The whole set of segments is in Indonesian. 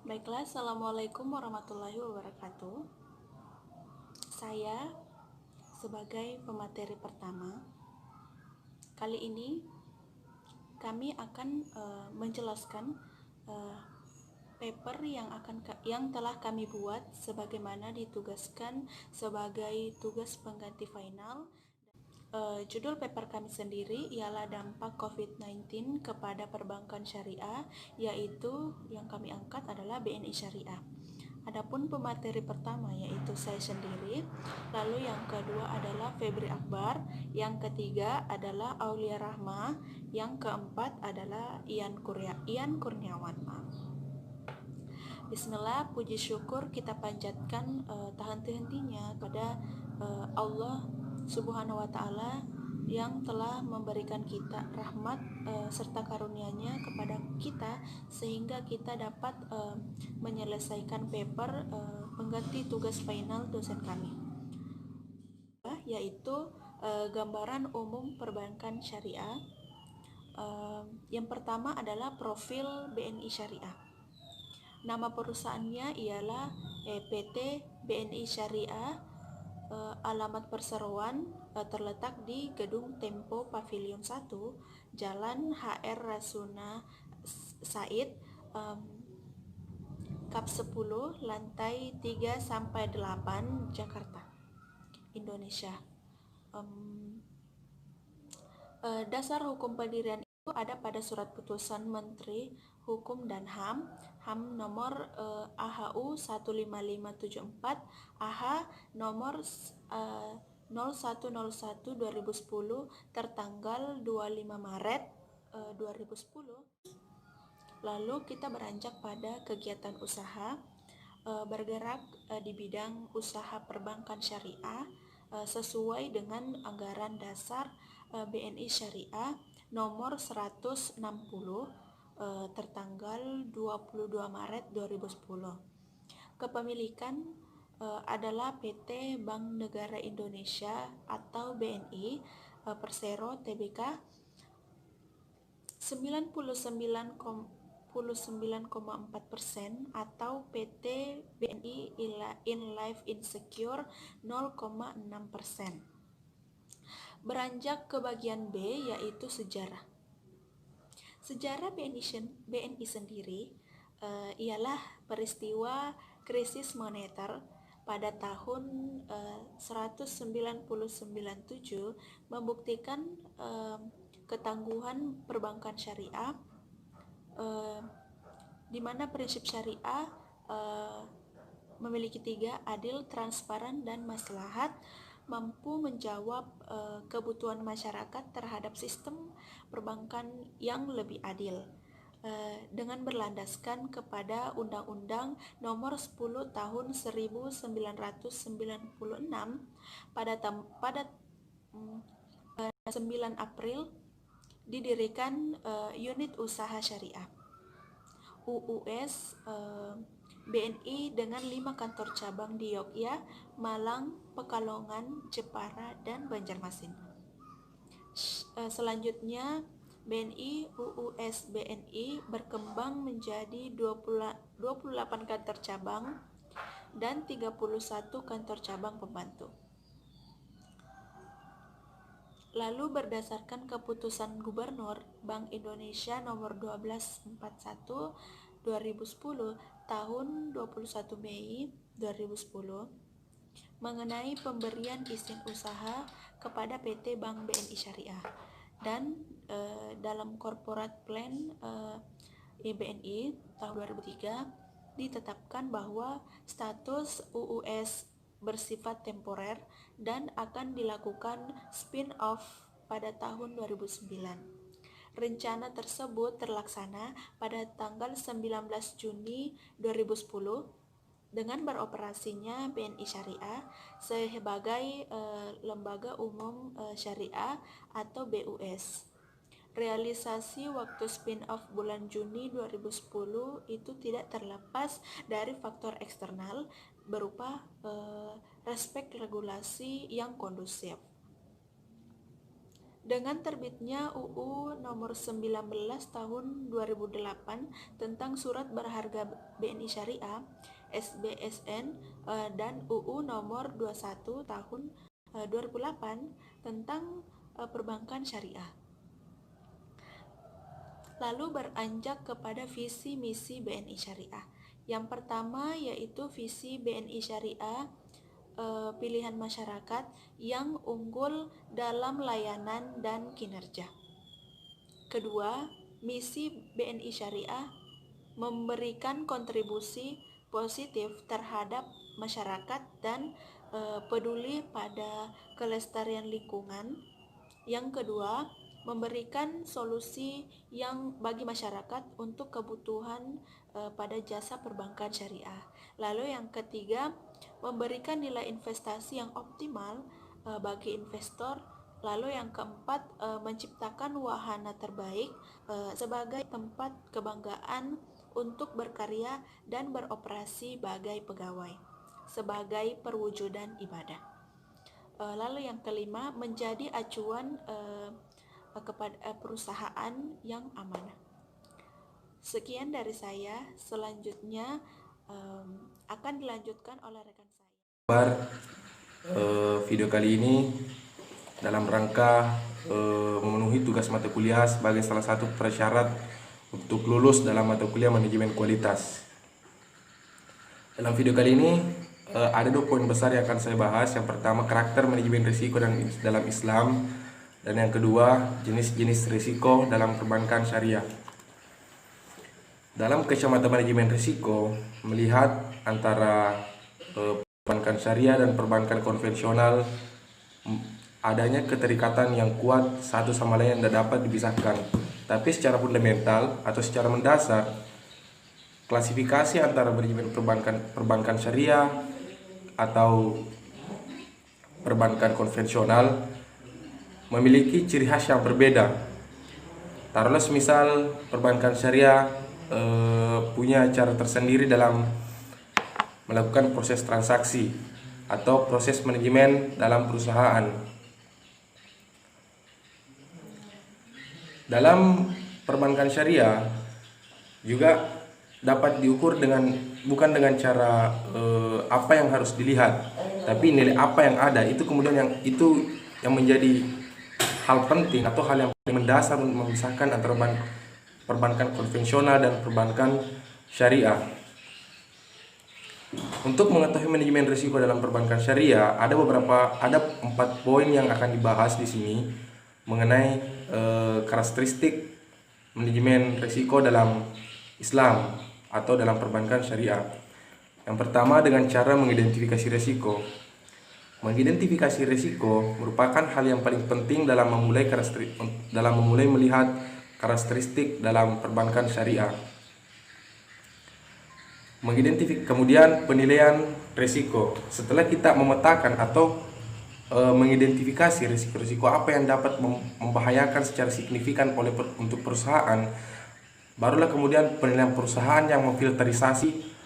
Baiklah, Assalamualaikum warahmatullahi wabarakatuh. Saya sebagai pemateri pertama, kali ini kami akan menjelaskan paper yang telah kami buat sebagaimana ditugaskan sebagai tugas pengganti final. Judul paper kami sendiri ialah dampak COVID-19 kepada perbankan syariah, yaitu yang kami angkat adalah BNI Syariah. Adapun pemateri pertama yaitu saya sendiri, lalu yang kedua adalah Febri Akbar, yang ketiga adalah Aulia Rahma, yang keempat adalah Ian Kurniawan. Bismillah, puji syukur kita panjatkan tak henti-hentinya kepada Allah Subhanahu wa Ta'ala yang telah memberikan kita rahmat serta karunia-Nya kepada kita sehingga kita dapat menyelesaikan paper pengganti tugas final dosen kami, yaitu gambaran umum perbankan syariah. Yang pertama adalah profil BNI Syariah. Nama perusahaannya ialah PT BNI Syariah. Alamat perseroan terletak di Gedung Tempo Pavilion 1, Jalan HR Rasuna Said, Kap 10, lantai 3-8, Jakarta, Indonesia. Dasar hukum pendirian itu ada pada surat putusan Menteri Hukum dan HAM nomor AHU 15574 AH nomor 0101/2010 tertanggal 25 Maret 2010. Lalu kita beranjak pada kegiatan usaha, bergerak di bidang usaha perbankan syariah sesuai dengan anggaran dasar BNI Syariah nomor 160 tertanggal 22 Maret 2010. Kepemilikan adalah PT Bank Negara Indonesia atau BNI Persero Tbk 99,4% atau PT BNI In Life Insecure 0,6%. Beranjak ke bagian B yaitu sejarah. Sejarah BNI sendiri ialah peristiwa krisis moneter pada tahun 1997 membuktikan ketangguhan perbankan syariah, di mana prinsip syariah memiliki 3: adil, transparan, dan maslahat, mampu menjawab kebutuhan masyarakat terhadap sistem perbankan yang lebih adil dengan berlandaskan kepada Undang-Undang Nomor 10 Tahun 1996 pada 9 April didirikan Unit Usaha Syariah UUS BNI dengan 5 kantor cabang di Yogyakarta, Malang, Pekalongan, Jepara, dan Banjarmasin. Selanjutnya BNI UUS BNI berkembang menjadi 28 kantor cabang dan 31 kantor cabang pembantu. Lalu berdasarkan keputusan Gubernur Bank Indonesia nomor 1241 2010 tahun 21 Mei 2010 mengenai pemberian izin usaha kepada PT Bank BNI Syariah, dan dalam Corporate Plan BNI tahun 2003 ditetapkan bahwa status UUS bersifat temporer dan akan dilakukan spin-off pada tahun 2009. Rencana tersebut terlaksana pada tanggal 19 Juni 2010 dengan beroperasinya BNI Syariah sebagai Lembaga Umum Syariah atau BUS. Realisasi waktu spin-off bulan Juni 2010 itu tidak terlepas dari faktor eksternal berupa respek regulasi yang kondusif. Dengan terbitnya UU nomor 19 tahun 2008 tentang surat berharga BNI Syariah, SBSN, dan UU nomor 21 tahun 2008 tentang perbankan syariah. Lalu beranjak kepada visi misi BNI Syariah. Yang pertama yaitu visi BNI Syariah, pilihan masyarakat yang unggul dalam layanan dan kinerja. Kedua, misi BNI Syariah memberikan kontribusi positif terhadap masyarakat dan peduli pada kelestarian lingkungan. Yang kedua, memberikan solusi yang bagi masyarakat untuk kebutuhan pada jasa perbankan syariah. Lalu yang ketiga, memberikan nilai investasi yang optimal bagi investor. Lalu yang keempat, menciptakan wahana terbaik sebagai tempat kebanggaan untuk berkarya dan beroperasi sebagai pegawai, sebagai perwujudan ibadah. Lalu yang kelima, menjadi acuan kepada perusahaan yang amanah. Sekian dari saya. Selanjutnya akan dilanjutkan oleh rekan saya. Video kali ini dalam rangka memenuhi tugas mata kuliah sebagai salah satu persyarat untuk lulus dalam mata kuliah manajemen kualitas. Dalam video kali ini ada 2 poin besar yang akan saya bahas. Yang pertama, karakter manajemen risiko dalam Islam, dan yang kedua, jenis-jenis risiko dalam perbankan syariah. Dalam kacamata manajemen risiko, melihat antara perbankan syariah dan perbankan konvensional, adanya keterikatan yang kuat satu sama lain yang tidak dapat dipisahkan. Tapi secara fundamental atau secara mendasar, klasifikasi antara manajemen perbankan syariah atau perbankan konvensional memiliki ciri khas yang berbeda. Taruhlah semisal perbankan syariah punya cara tersendiri dalam melakukan proses transaksi atau proses manajemen dalam perusahaan. Dalam perbankan syariah juga dapat diukur bukan dengan cara apa yang harus dilihat, tapi nilai apa yang ada. Itu kemudian yang menjadi hal penting atau hal yang paling mendasar untuk memisahkan antara perbankan konvensional dan perbankan syariah. Untuk mengetahui manajemen risiko dalam perbankan syariah, ada 4 poin yang akan dibahas di sini mengenai karakteristik manajemen risiko dalam Islam atau dalam perbankan syariah. Yang pertama, dengan cara mengidentifikasi risiko. Mengidentifikasi risiko merupakan hal yang paling penting dalam memulai melihat karakteristik dalam perbankan syariah. Kemudian penilaian risiko. Setelah kita memetakan atau mengidentifikasi risiko-risiko apa yang dapat membahayakan secara signifikan untuk perusahaan, barulah kemudian penilaian perusahaan yang memfilterisasi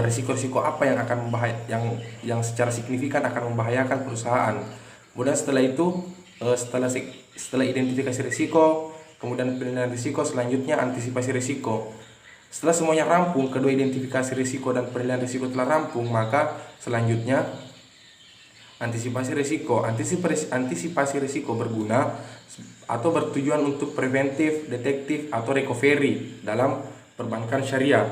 risiko-risiko apa yang akan yang secara signifikan akan membahayakan perusahaan. Kemudian setelah itu, setelah identifikasi risiko, kemudian penilaian risiko, selanjutnya antisipasi risiko. Setelah semuanya rampung, kedua identifikasi risiko dan penilaian risiko telah rampung, maka selanjutnya antisipasi risiko. Antisipasi risiko berguna atau bertujuan untuk preventif, detektif, atau recovery dalam perbankan syariah.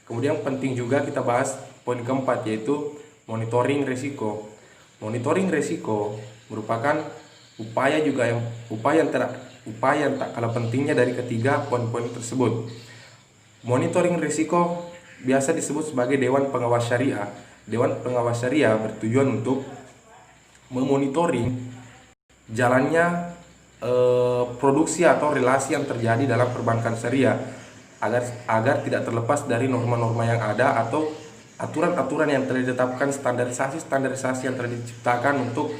Kemudian penting juga kita bahas poin keempat, yaitu monitoring risiko. Monitoring risiko merupakan upaya yang tak kalah pentingnya dari ketiga poin-poin tersebut. Monitoring risiko biasa disebut sebagai Dewan Pengawas Syariah. Dewan Pengawas Syariah bertujuan untuk memonitoring jalannya produksi atau relasi yang terjadi dalam perbankan syariah agar tidak terlepas dari norma-norma yang ada atau aturan-aturan yang telah ditetapkan, standarisasi yang telah diciptakan untuk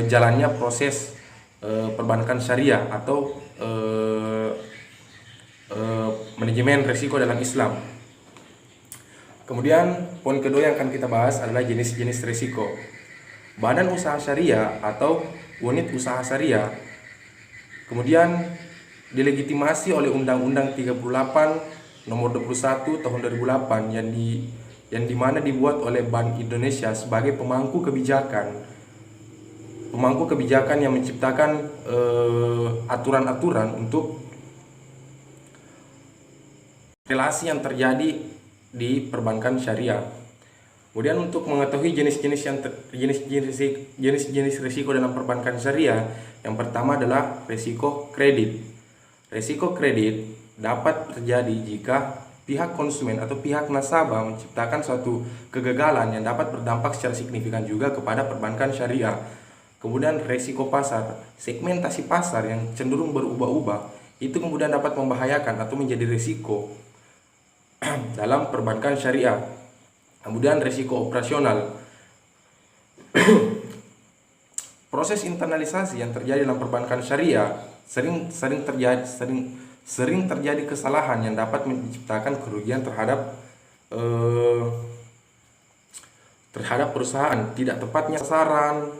jalannya proses perbankan syariah atau manajemen risiko dalam Islam. Kemudian poin kedua yang akan kita bahas adalah jenis-jenis risiko. Badan usaha syariah atau unit usaha syariah Kemudian dilegitimasi oleh Undang-Undang 38 Nomor 21 Tahun 2008 yang dimana dibuat oleh Bank Indonesia sebagai pemangku kebijakan yang menciptakan aturan-aturan untuk relasi yang terjadi di perbankan syariah. Kemudian untuk mengetahui jenis-jenis risiko dalam perbankan syariah, yang pertama adalah risiko kredit. Risiko kredit dapat terjadi jika pihak konsumen atau pihak nasabah menciptakan suatu kegagalan yang dapat berdampak secara signifikan juga kepada perbankan syariah. Kemudian risiko pasar, segmentasi pasar yang cenderung berubah-ubah, itu kemudian dapat membahayakan atau menjadi risiko dalam perbankan syariah. Kemudian risiko operasional. Proses internalisasi yang terjadi dalam perbankan syariah sering terjadi kesalahan yang dapat menciptakan kerugian terhadap perusahaan, tidak tepatnya sasaran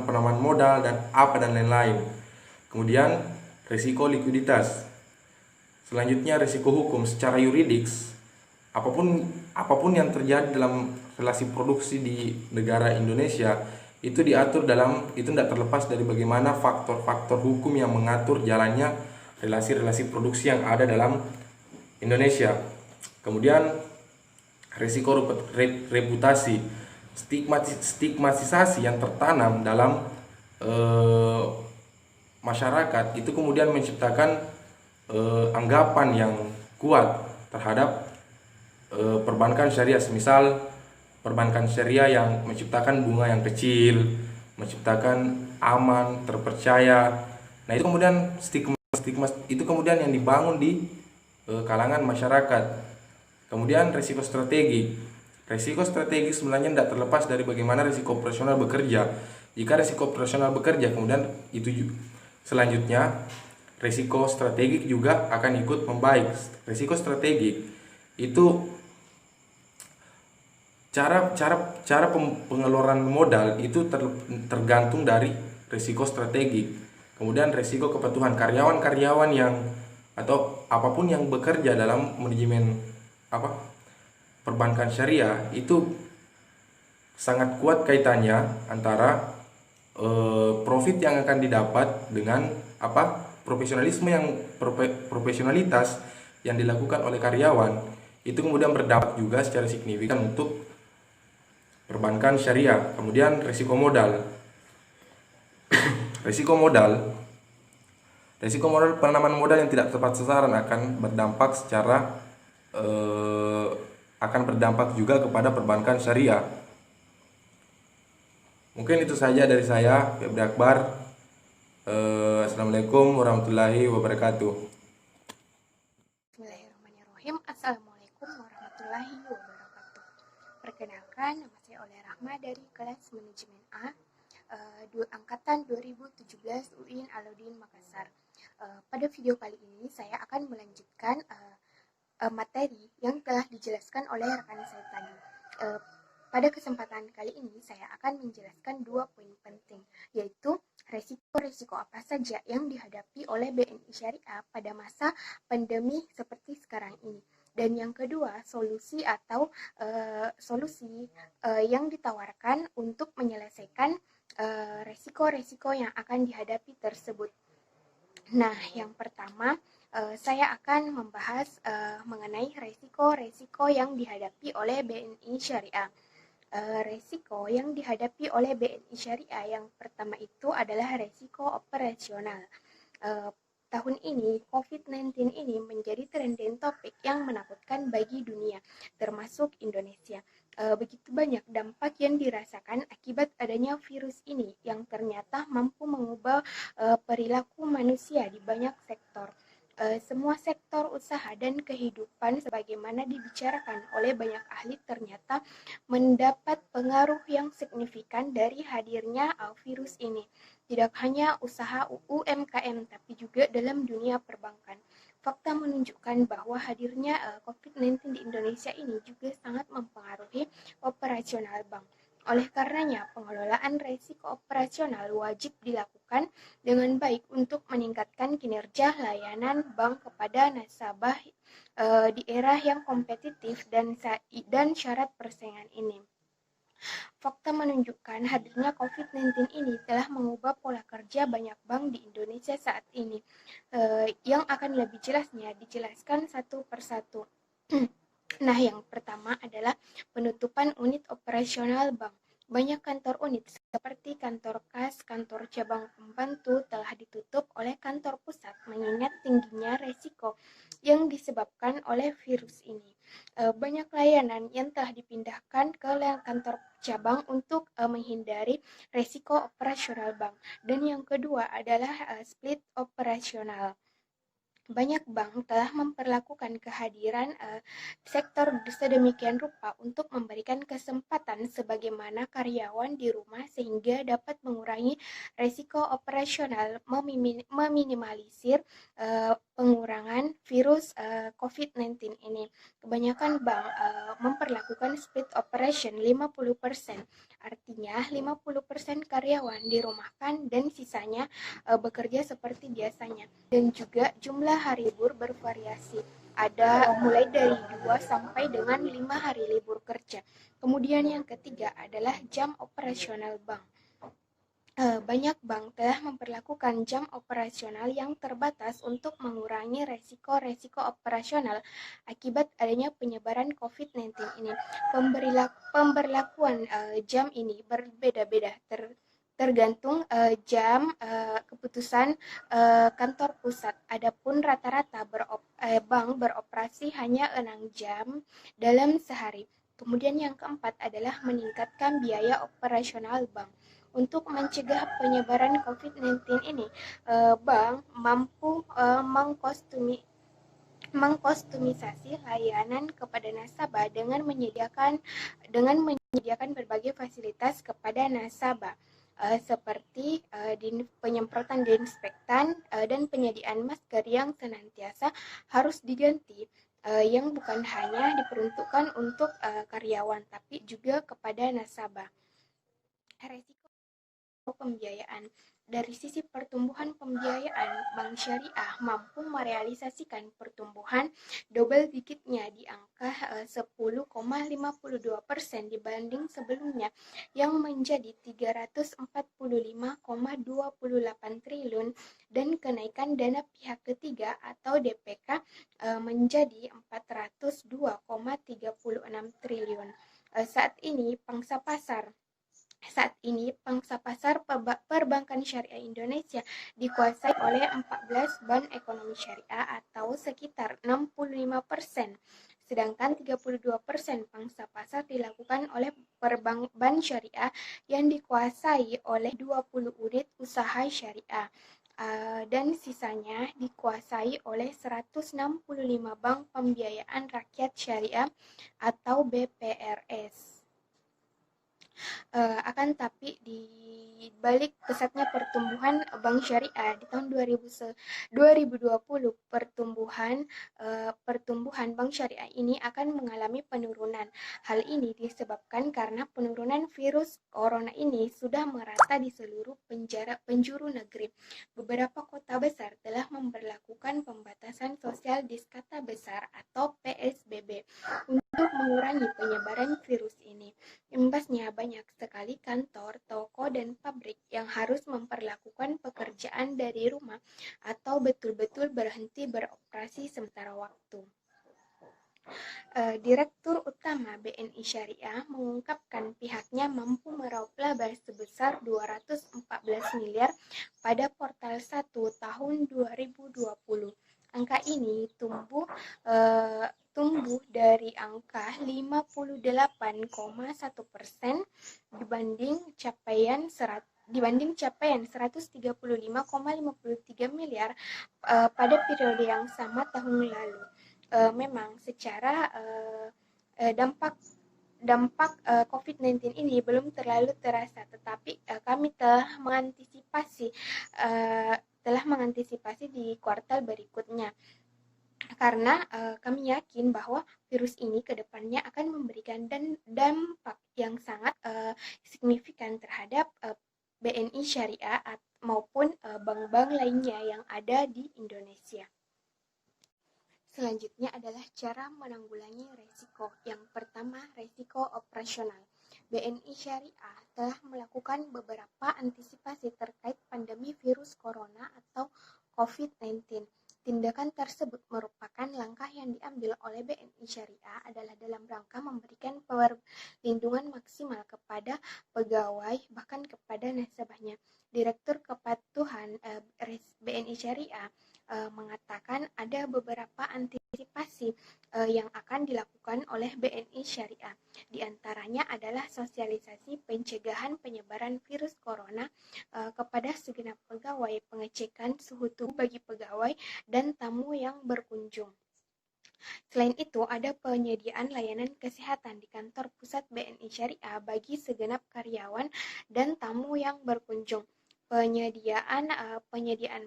penanaman modal dan lain-lain. Kemudian risiko likuiditas. Selanjutnya risiko hukum. Secara yuridis, apapun yang terjadi dalam relasi produksi di negara Indonesia itu diatur itu tidak terlepas dari bagaimana faktor-faktor hukum yang mengatur jalannya relasi-relasi produksi yang ada dalam Indonesia. Kemudian risiko reputasi, stigmatisasi yang tertanam dalam masyarakat itu kemudian menciptakan anggapan yang kuat terhadap perbankan syariah. Semisal perbankan syariah yang menciptakan bunga yang kecil, menciptakan aman, terpercaya. Nah, itu kemudian stigma itu kemudian yang dibangun di kalangan masyarakat. Kemudian risiko strategi. Risiko strategi sebenarnya tidak terlepas dari bagaimana risiko operasional bekerja. Jika risiko operasional bekerja, kemudian selanjutnya risiko strategik juga akan ikut membaik. Risiko strategik itu cara pengeluaran modal itu tergantung dari risiko strategik. Kemudian risiko kepatuhan karyawan-karyawan yang atau apapun yang bekerja dalam manajemen perbankan syariah itu sangat kuat kaitannya antara profit yang akan didapat dengan profesionalitas yang dilakukan oleh karyawan, itu kemudian berdampak juga secara signifikan untuk perbankan syariah. Kemudian risiko modal. risiko modal penanaman modal yang tidak tepat sasaran akan berdampak juga kepada perbankan syariah. Mungkin itu saja dari saya, Febri Akbar. Assalamualaikum warahmatullahi wabarakatuh. Bismillahirrahmanirrahim. Assalamualaikum warahmatullahi wabarakatuh. Perkenalkan, nama saya Oleh Rahma dari kelas manajemen A, angkatan 2017 UIN Alauddin Makassar. Pada video kali ini saya akan melanjutkan materi yang telah dijelaskan oleh rekan saya tadi. Pada kesempatan kali ini saya akan menjelaskan 2 poin penting, yaitu resiko-resiko apa saja yang dihadapi oleh BNI Syariah pada masa pandemi seperti sekarang ini. Dan yang kedua, solusi yang ditawarkan untuk menyelesaikan resiko-resiko yang akan dihadapi tersebut. Nah, yang pertama, saya akan membahas mengenai resiko-resiko yang dihadapi oleh BNI Syariah. Resiko yang dihadapi oleh BNI Syariah yang pertama itu adalah resiko operasional. Tahun ini COVID-19 ini menjadi trending topik yang menakutkan bagi dunia, termasuk Indonesia. Begitu banyak dampak yang dirasakan akibat adanya virus ini yang ternyata mampu mengubah perilaku manusia di banyak sektor. Semua sektor usaha dan kehidupan sebagaimana dibicarakan oleh banyak ahli ternyata mendapat pengaruh yang signifikan dari hadirnya virus ini. Tidak hanya usaha UMKM tapi juga dalam dunia perbankan. Fakta menunjukkan bahwa hadirnya COVID-19 di Indonesia ini juga sangat mempengaruhi operasional bank. Oleh karenanya, pengelolaan risiko operasional wajib dilakukan dengan baik untuk meningkatkan kinerja layanan bank kepada nasabah di era yang kompetitif dan syarat persaingan ini. Fakta menunjukkan hadirnya COVID-19 ini telah mengubah pola kerja banyak bank di Indonesia saat ini. Yang akan lebih jelasnya dijelaskan satu persatu. Nah, yang pertama adalah penutupan unit operasional bank. Banyak kantor unit seperti kantor kas, kantor cabang pembantu telah ditutup oleh kantor pusat mengingat tingginya resiko yang disebabkan oleh virus ini. Banyak layanan yang telah dipindahkan ke kantor cabang untuk menghindari resiko operasional bank. Dan yang kedua adalah split operasional. Banyak bank telah memperlakukan kehadiran sektor sedemikian rupa untuk memberikan kesempatan sebagaimana karyawan di rumah sehingga dapat mengurangi resiko operasional, meminimalisir pengurangan virus COVID-19 ini. Kebanyakan bank memperlakukan split operation 50%. Artinya 50% karyawan dirumahkan dan sisanya bekerja seperti biasanya. Dan juga jumlah hari libur bervariasi. Ada mulai dari 2 sampai dengan 5 hari libur kerja. Kemudian yang ketiga adalah jam operasional bank. Banyak bank telah memperlakukan jam operasional yang terbatas untuk mengurangi resiko-resiko operasional akibat adanya penyebaran COVID-19 ini. Pemberlakuan jam ini berbeda-beda tergantung jam keputusan kantor pusat. Adapun rata-rata bank beroperasi hanya 6 jam dalam sehari. Kemudian yang keempat adalah meningkatkan biaya operasional bank. Untuk mencegah penyebaran COVID-19 ini, bank mampu mengkostumisasi layanan kepada nasabah dengan menyediakan berbagai fasilitas kepada nasabah seperti penyemprotan disinfektan dan penyediaan masker yang senantiasa harus diganti yang bukan hanya diperuntukkan untuk karyawan tapi juga kepada nasabah. Resiko pembiayaan. Dari sisi pertumbuhan pembiayaan, Bank Syariah mampu merealisasikan pertumbuhan double digitnya di angka 10,52% dibanding sebelumnya yang menjadi 345,28 triliun dan kenaikan dana pihak ketiga atau DPK menjadi 402,36 triliun. Saat ini pangsa pasar perbankan syariah Indonesia dikuasai oleh 14 bank ekonomi syariah atau sekitar 65%. Sedangkan 32% pangsa pasar dilakukan oleh bank syariah yang dikuasai oleh 20 unit usaha syariah. Dan sisanya dikuasai oleh 165 bank pembiayaan rakyat syariah atau BPRS. Akan tapi di balik pesatnya pertumbuhan bank syariah di tahun 2020 pertumbuhan bank syariah ini akan mengalami penurunan. Hal ini disebabkan karena penurunan virus corona ini sudah merata di seluruh penjuru negeri. Beberapa kota besar telah memperlakukan pembatasan sosial berskala besar atau PSBB untuk mengurangi penyebaran virus ini. Imbasnya banyak sekali kantor, toko, dan pabrik yang harus memperlakukan pekerjaan dari rumah atau betul-betul berhenti beroperasi sementara waktu. Direktur Utama BNI Syariah mengungkapkan pihaknya mampu meraup laba sebesar 214 miliar pada kuartal 1 tahun 2020. Angka ini tumbuh dari angka 58,1% dibanding capaian 135,53 miliar pada periode yang sama tahun lalu. Memang secara dampak COVID-19 ini belum terlalu terasa, tetapi kami telah mengantisipasi di kuartal berikutnya. karena kami yakin bahwa virus ini ke depannya akan memberikan dampak yang sangat signifikan terhadap BNI Syariah maupun bank-bank lainnya yang ada di Indonesia. Selanjutnya adalah cara menanggulangi resiko. Yang pertama, resiko operasional. BNI Syariah telah melakukan beberapa antisipasi terkait pandemi virus corona atau COVID-19. Tindakan tersebut merupakan langkah yang diambil oleh BNI Syariah adalah dalam rangka memberikan perlindungan maksimal kepada pegawai bahkan kepada nasabahnya. Direktur Kepatuhan BNI Syariah mengatakan ada beberapa antisipasi yang akan dilakukan oleh BNI Syariah. Di antaranya adalah sosialisasi pencegahan penyebaran virus corona kepada segenap pegawai, pengecekan suhu tubuh bagi pegawai dan tamu yang berkunjung. Selain itu, ada penyediaan layanan kesehatan di kantor pusat BNI Syariah bagi segenap karyawan dan tamu yang berkunjung. Penyediaan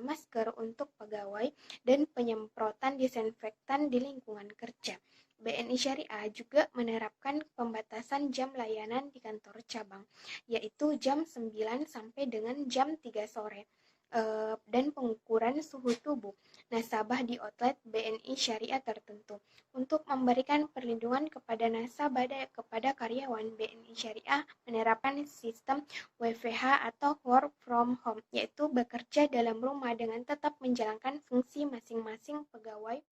masker untuk pegawai dan penyemprotan disinfektan di lingkungan kerja. BNI Syariah juga menerapkan pembatasan jam layanan di kantor cabang, yaitu jam 9 sampai dengan jam 3 sore. Dan pengukuran suhu tubuh nasabah di outlet BNI Syariah tertentu. Untuk memberikan perlindungan kepada nasabah kepada karyawan, BNI Syariah menerapkan sistem WFH atau work from home, yaitu bekerja dalam rumah dengan tetap menjalankan fungsi masing-masing pegawai.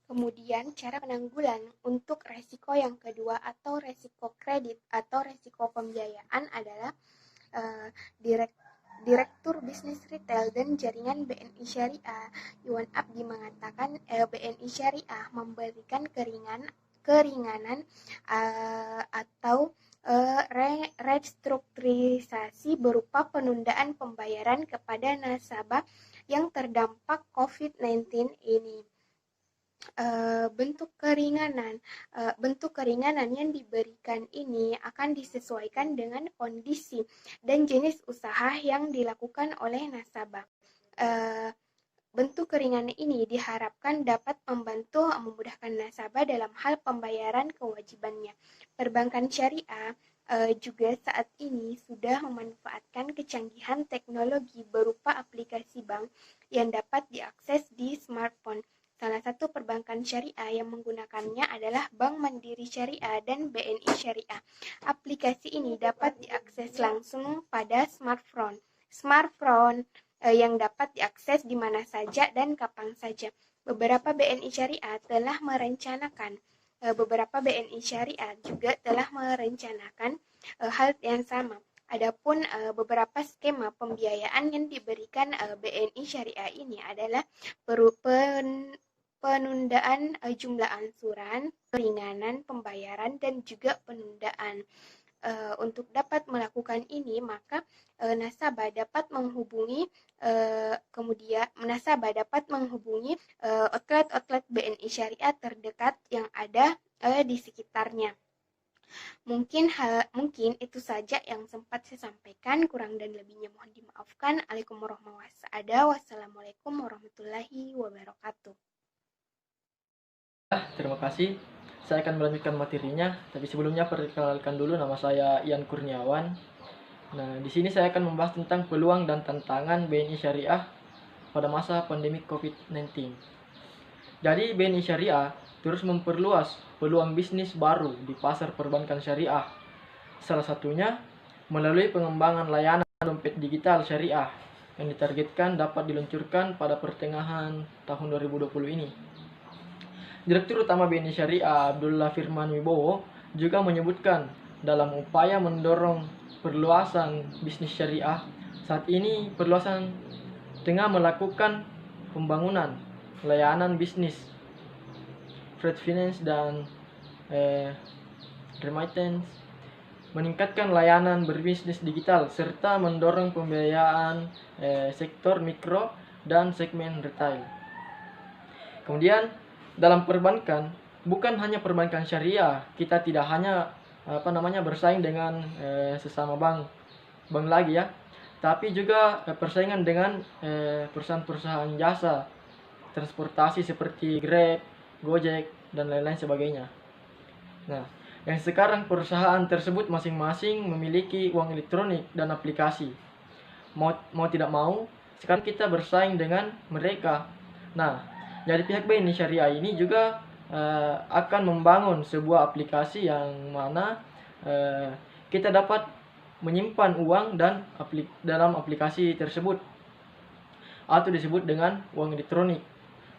Kemudian cara penanggulan untuk resiko yang kedua atau resiko kredit atau resiko pembiayaan adalah Direktur Bisnis Retail dan Jaringan BNI Syariah, Iwan Abdi mengatakan BNI Syariah memberikan keringanan atau restrukturisasi berupa penundaan pembayaran kepada nasabah yang terdampak COVID-19 ini. Bentuk keringanan yang diberikan ini akan disesuaikan dengan kondisi dan jenis usaha yang dilakukan oleh nasabah. Bentuk keringanan ini diharapkan dapat memudahkan nasabah dalam hal pembayaran kewajibannya. Perbankan syariah juga saat ini sudah memanfaatkan kecanggihan teknologi berupa aplikasi bank yang dapat diakses di smartphone. Salah satu perbankan syariah yang menggunakannya adalah Bank Mandiri Syariah dan BNI Syariah. Aplikasi ini dapat diakses langsung pada smartphone yang dapat diakses di mana saja dan kapan saja. Beberapa BNI Syariah juga telah merencanakan hal yang sama. Adapun beberapa skema pembiayaan yang diberikan BNI Syariah ini adalah penundaan jumlah angsuran, keringanan pembayaran, dan juga penundaan. Untuk dapat melakukan ini, maka nasabah dapat menghubungi outlet BNI Syariah terdekat yang ada di sekitarnya. Mungkin itu saja yang sempat saya sampaikan, kurang dan lebihnya mohon dimaafkan. Wassalamualaikum warahmatullahi wabarakatuh. Terima kasih. Saya akan melanjutkan materinya, tapi sebelumnya perkenalkan dulu, nama saya Ian Kurniawan. Nah, di sini saya akan membahas tentang peluang dan tantangan BNI Syariah pada masa pandemi COVID-19. Jadi, BNI Syariah terus memperluas peluang bisnis baru di pasar perbankan syariah. Salah satunya melalui pengembangan layanan dompet digital syariah yang ditargetkan dapat diluncurkan pada pertengahan tahun 2020 ini. Direktur Utama BNI Syariah Abdullah Firman Wibowo juga menyebutkan dalam upaya mendorong perluasan bisnis syariah, saat ini perluasan tengah melakukan pembangunan layanan bisnis, trade finance dan remittance, meningkatkan layanan berbisnis digital, serta mendorong pembiayaan sektor mikro dan segmen retail. Kemudian dalam perbankan, bukan hanya perbankan syariah, kita tidak hanya bersaing dengan sesama bank lagi ya, tapi juga persaingan dengan perusahaan-perusahaan jasa transportasi seperti Grab, Gojek, dan lain-lain sebagainya. Nah, yang sekarang perusahaan tersebut masing-masing memiliki uang elektronik dan aplikasi. Mau tidak mau, sekarang kita bersaing dengan mereka. Nah, dari pihak BNI Syariah ini juga akan membangun sebuah aplikasi yang mana kita dapat menyimpan uang dan dalam aplikasi tersebut, atau disebut dengan uang elektronik.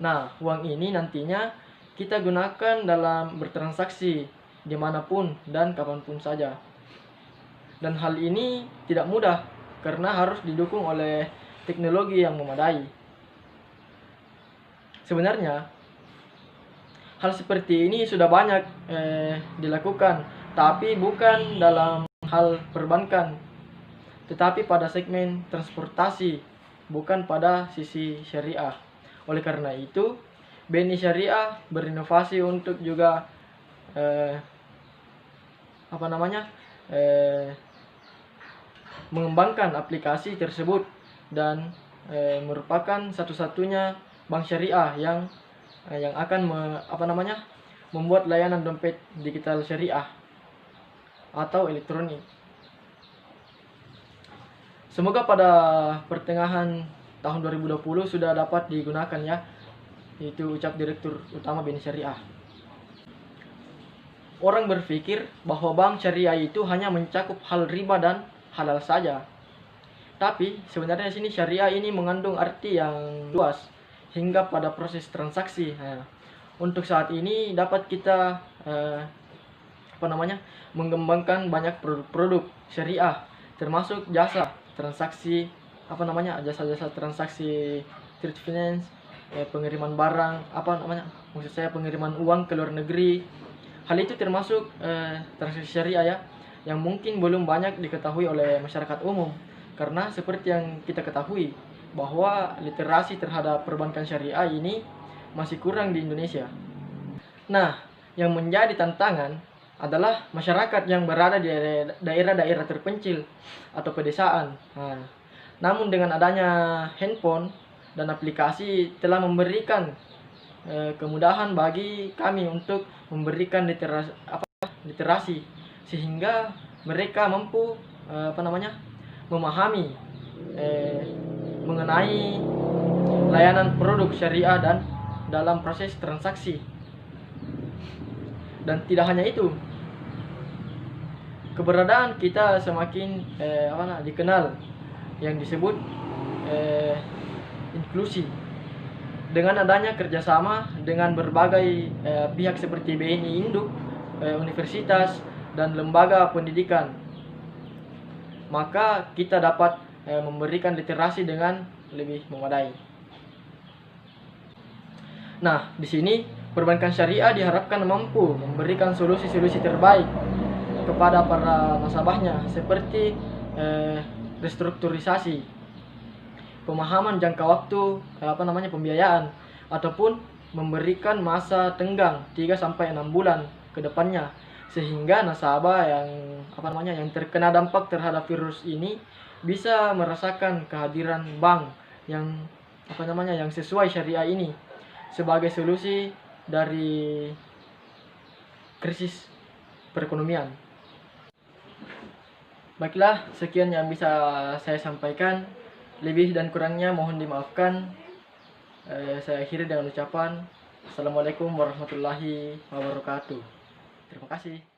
Nah, uang ini nantinya kita gunakan dalam bertransaksi dimanapun dan kapanpun saja. Dan hal ini tidak mudah karena harus didukung oleh teknologi yang memadai. Sebenarnya hal seperti ini sudah banyak dilakukan, tapi bukan dalam hal perbankan, tetapi pada segmen transportasi, bukan pada sisi syariah. Oleh karena itu, BNI Syariah berinovasi untuk juga mengembangkan aplikasi tersebut dan merupakan satu-satunya bank syariah yang akan membuat layanan dompet digital syariah atau elektronik. Semoga pada pertengahan tahun 2020 sudah dapat digunakan ya. Itu ucap Direktur Utama BNI Syariah. Orang berpikir bahwa bank syariah itu hanya mencakup hal riba dan halal saja. Tapi sebenarnya di sini syariah ini mengandung arti yang luas hingga pada proses transaksi. Nah, untuk saat ini dapat kita mengembangkan banyak produk-produk syariah, termasuk jasa transaksi jasa-jasa transaksi trade finance, pengiriman barang, pengiriman uang ke luar negeri. Hal itu termasuk transaksi syariah ya, yang mungkin belum banyak diketahui oleh masyarakat umum, karena seperti yang kita ketahui bahwa literasi terhadap perbankan syariah ini masih kurang di Indonesia. Nah, yang menjadi tantangan adalah masyarakat yang berada di daerah-daerah terpencil atau pedesaan. Nah, namun dengan adanya handphone dan aplikasi telah memberikan kemudahan bagi kami untuk memberikan literasi sehingga mereka mampu memahami mengenai layanan produk syariah dan dalam proses transaksi. Dan tidak hanya itu, keberadaan kita semakin dikenal, yang disebut inklusi. Dengan adanya kerjasama dengan berbagai pihak seperti BNI Induk, universitas, dan lembaga pendidikan, maka kita dapat memberikan literasi dengan lebih memadai. Nah, di sini perbankan syariah diharapkan mampu memberikan solusi-solusi terbaik kepada para nasabahnya, seperti restrukturisasi, pemahaman jangka waktu pembiayaan, ataupun memberikan masa tenggang 3-6 bulan ke depannya, sehingga nasabah yang terkena dampak terhadap virus ini bisa merasakan kehadiran bank yang sesuai syariah ini sebagai solusi dari krisis perekonomian. Baiklah, sekian yang bisa saya sampaikan. Lebih dan kurangnya mohon dimaafkan. Saya akhiri dengan ucapan Assalamualaikum warahmatullahi wabarakatuh. Terima kasih.